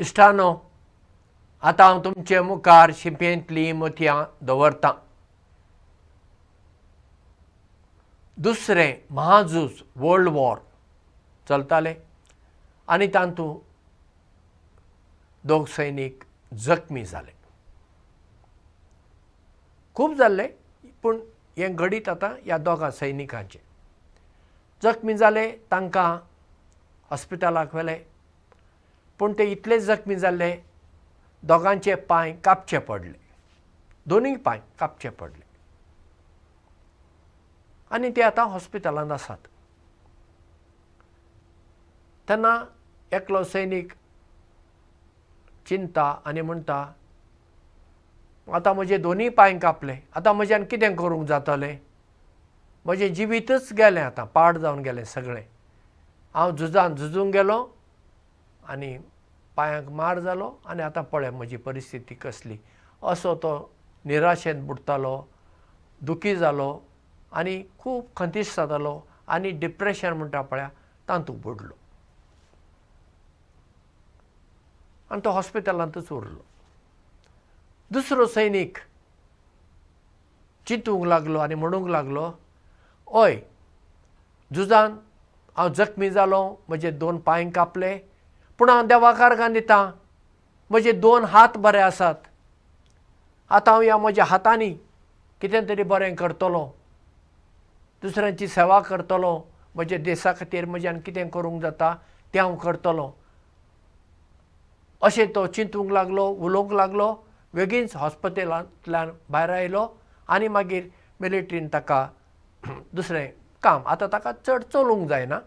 इश्टानो, आतां हांव तुमचे मुखार शिंपेंतलीं मोतयां दवरतां. दुसरें महाझूज वर्ल्ड वॉर चलतालें आनी तातूंत 2 सैनीक जखमी जाले. खूब जाल्ले, पूण हें घडीत आतां ह्या 2 सैनिकांचें. जखमी जाले, तांकां हॉस्पिटलाक व्हेले, पूण ते इतले जखमी जाल्ले, दोगांचे पांय कापचे पडले, दोनूय पांय कापचे पडले आनी ते आतां हॉस्पिटलांत आसात. तेन्ना एकलो सैनीक चिंता आनी म्हणटा, आतां म्हजे दोनूय पांय कापले, आतां म्हज्यान कितें करूंक जातलें? म्हजें जिवीतच गेलें, आतां पाड जावन गेलें सगळें. हांव झुजूंक गेलो आनी पांयाक मार जालो आनी आतां पळय म्हजी परिस्थिती कसली. असो तो निराशेन बुडतालो, दुखी जालो आनी खूब खंतिश्ट जातालो आनी डिप्रेशन म्हणटा पळय तातूंत बुडलो आनी तो हॉस्पिटलांतच उरलो. दुसरो सैनीक चिंतूंक लागलो आनी म्हणूंक लागलो, ओय, झुजान हांव जखमी जालो, म्हजे 2 पांय कापले, पूण हांव देवाक आर्गां दितां, म्हजे 2 हात बरे आसात. आतां हांव ह्या म्हज्या हातांनी कितें तरी बरें करतलों, दुसऱ्यांची सेवा करतलों, म्हज्या देशा खातीर म्हज्यान कितें करूंक जाता तें हांव करतलों. अशें तो चिंतूंक लागलो, उलोवंक लागलो. बेगीनच हॉस्पिटलांतल्यान भायर आयलो आनी मागीर मिलिट्रीन ताका दुसरें काम, आतां ताका चड चलूंक जायना,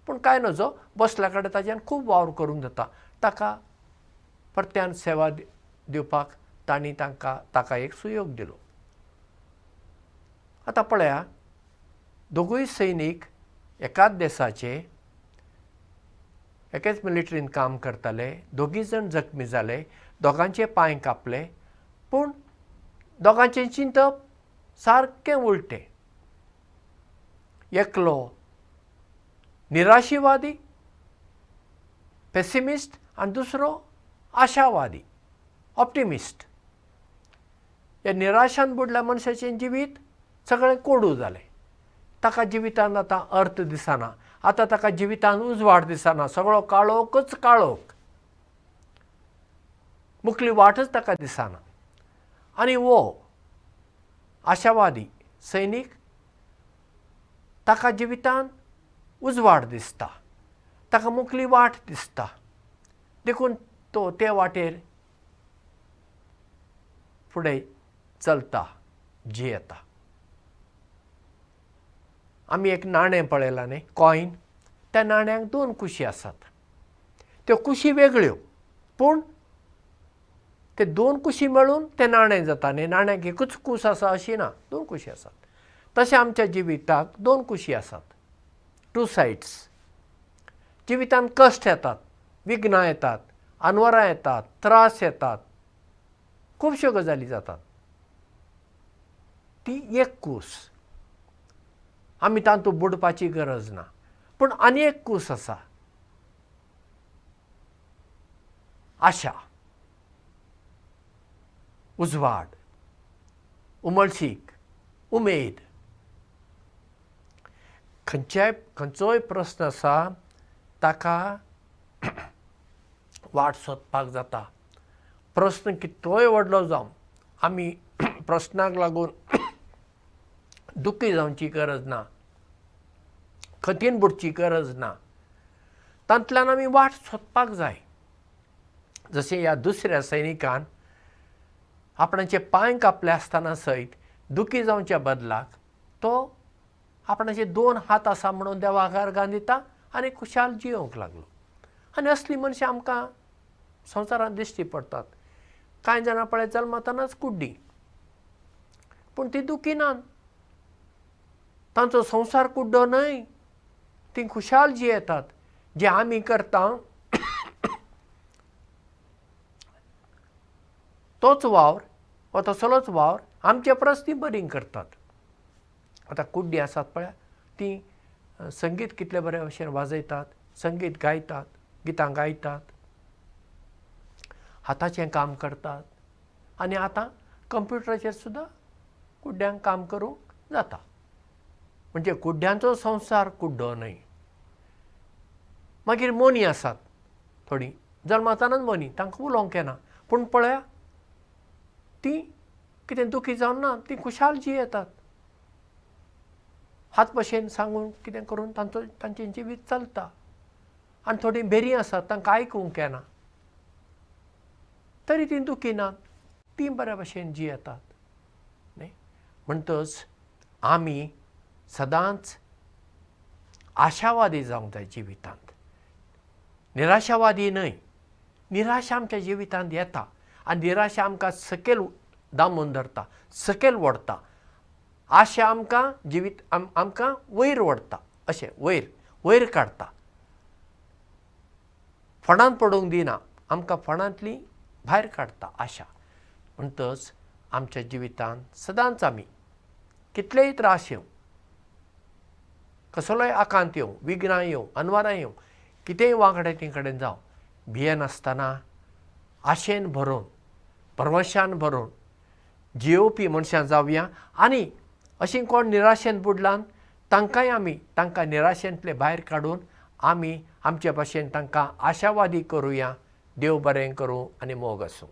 पूण कांय नजो, बसल्या कडेन ताच्यान खूब वावर करूंक जाता. ताका परत्यान सेवा दिवपाक तांणी ताका एक सुयोग दिलो. आतां पळया, दोगूय सैनीक एकाच देशाचे, एकेच मिलिट्रीन काम करताले, दोगूय जाण जखमी जाले, दोगांचे पांय कापले, पूण दोगांचें चिंतप सारकें उलटें. एकलो निराशीवादी, पेसिमिस्ट, आनी दुसरो आशावादी, ऑप्टिमिस्ट. ह्या निराशान बुडल्या मनशाचें जिवीत सगळें कोडू जालें. ताका जिवितांत आतां अर्थ दिसना, आतां ताका जिवितांत उजवाड दिसना, सगळो काळोखच काळोख, मुखली वाटच ताका दिसना. आनी वो आशावादी सैनीक, ताका जिवितांत उजवाड दिसता, ताका मुखली वाट दिसता, देखून तो ते वाटेर फुडें चलता, जियेता. आमी एक नाणें पळयलां न्ही, कॉयन. त्या नाण्यांक 2 कुशी आसात. त्यो कुशी वेगळ्यो, पूण ते 2 कुशी मेळून तें नाणें जाता न्ही. नाण्याक एकूच कूस आसा अशी ना, 2 कुशी आसात. तशें आमच्या जिविताक 2 कुशी आसात, 2 सायड्स. जिवितांत कश्ट येतात, विघ्नां येतात, अनवरां येतात, त्रास येतात, खुबश्यो गजाली जातात. ती एक कूस, आमी तातूंत बुडपाची गरज ना. पूण आनी एक कूस आसा, आशा, उजवाड, उमळशीक, उमेद. खंयचोय प्रस्न आसा ताका वाट सोदपाक जाता. प्रस्न कितलोय व्हडलो जावं, आमी प्रस्नाक लागून दुखी जावची गरज ना, खंतीन बुडची गरज ना. तांतल्यान आमी वाट सोदपाक जाय. जशें ह्या दुसऱ्या सैनिकान आपणाचे पांय कापले आसतना सयत दुखी जावच्या बदलाक तो आपणाचे 2 हात आसा म्हणून देवाक आर्गां दिता आनी खुशाल जियोंक लागलो. आनी असलीं मनशां आमकां संवसारांत दिश्टी पडटात. कांय जाणां पळय जल्मतनाच कुड्डी, पूण तीं दुखी नात, तांचो संवसार कुड्डो न्हय, तीं खुशाल जियेतात. जें आमी करता तोच वावर वा तसलोच वावर आमचे परस तीं बरीं करतात. आतां कुड्डी आसात पळय, तीं संगीत कितले बरे भशेन वाजयतात, संगीत गायतात, गितां गायतात, हाताचें काम करतात आनी आतां कंप्युटराचेर सुद्दां कुड्ड्यांक काम करूंक जाता. म्हणजे कुड्ड्यांचो संवसार कुड्डो न्हय. मागीर मोनी आसात थोडीं, जल्मातानच मोनी, तांकां उलोवंक येना, पूण पळया तीं कितें दुखी जावन ना, तीं खुशाल जियेतात. हात भशेन सांगून कितें करून तांचें जिवीत चलता. आनी थोडीं बेरी आसात, तांकां आयकूंक येना, तरी तीं दुखी नात, तीं बऱ्या भशेन जियेतात न्ही. म्हणटच आमी सदांच आशावादी जावंक जाय जिवितांत, निराशावादी न्हय. निराशा आमच्या जिवितांत येता आनी निराशा आमकां सकयल दामून धरता, सकयल ओडटा. आशा आमकां आमकां वयर ओडटा, अशें वयर काडटा, फोंडांत पडूंक दिना, आमकां फोंडांतली भायर काडटा आशा. म्हणटच आमच्या जिवितांत सदांच आमी कितलेय त्रास येवं, कसलोय आकांत येवं, विघ्नां येवं, अनवरां येवं, कितेंय वांकडे तिकडे जावं, भियेनासतना आशेन भरून, परमशान भरून जियोवपी मनशां जावया. आनी अशीं कोण निराशेन बुडलां तांकां निराशेंतले भायर काडून आमी आमचे भाशेन तांकां आशावादी करुया. देव बरें करूं आनी मोग आसूं.